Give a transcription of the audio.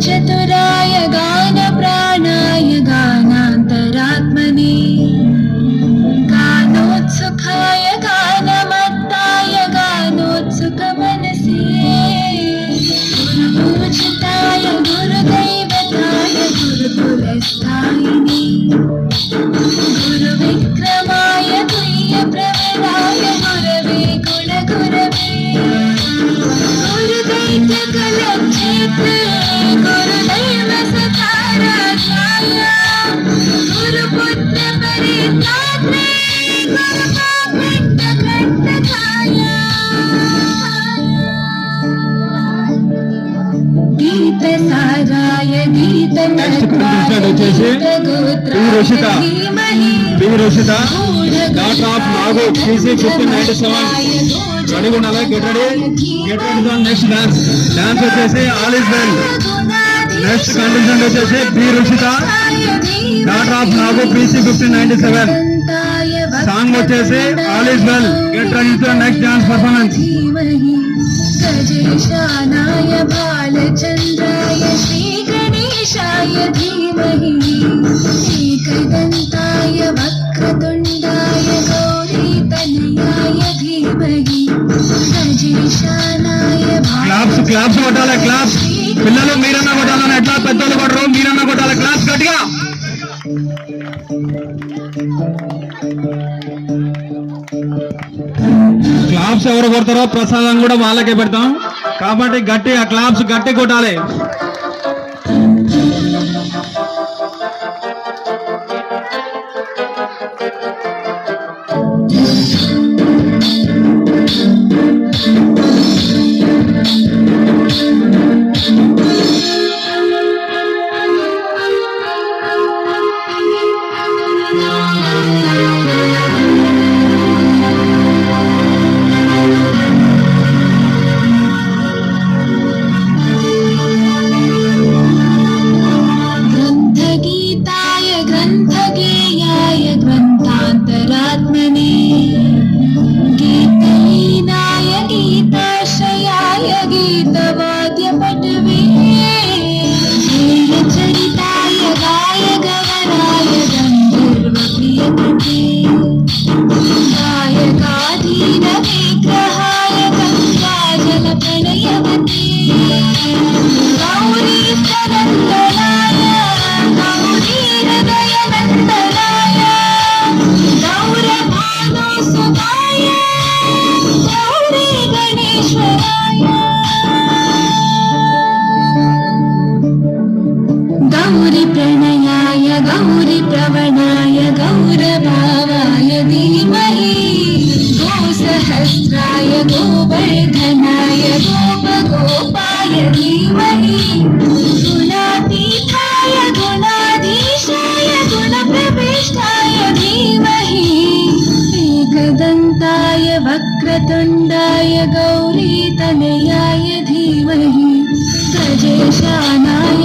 चतुराय गान प्राणाय गानान्तरात्मने गानोत्सुकाय गानमत्ताय गानोत्सुकमनसे गुरुपूजिताय गुरुदैवताय गुरुकुलस्थायिने गुरुविक्रमाय तुल्यप्रवराय गुरवे गुणगुरवे गुरुदैत्यकलक्षेत्रे Gurudev सखाराध्याय गुरुपुत्र परित्रात्रे गुरुपापण्डकण्टकाय गीतसाराय गीततत्त्वाय Roshita, daughter of Nago, PC 1597. Ready to get ready to the next dance. Dance వచ్చేసి all is well. Next contestant వచ్చేసి B Roshita, daughter of Nago, PC 1597. Song వచ్చేసి all is well. Get ready to the next dance performance. गजेशानाय बालचन्द्राय श्रीगणेशाय धीमहि एकदन्ताय वक्रतुण्डाय गौरीतनयाय धीमहि गजेशानाय claps కొట్టాలి claps పిల్లలు మీరన్నా కొట్టాలని ఎట్లా పెద్దోళ్ళు కొట్టరు మీరన్నా కొట్టాలి క్లాప్స్ గట్టిగా క్లాప్స్ ఎవరు కొడతారో ప్రసాదం కూడా వాళ్ళకే పెడతాం కాబట్టి గట్టిగా క్లాప్స్ గట్టి కొట్టాలి गौरी प्रणयाय गौरी प्रवणाय गौरभावाय धीमहि गोसहस्राय गोवर्धनाय गोपगोपाय धीमहि गुणातीताय गुणाधीशाय गुणप्रविष्टाय धीमहि एकदन्ताय वक्रतुण्डाय गौरीतनयाय धीमहि गजेशानाय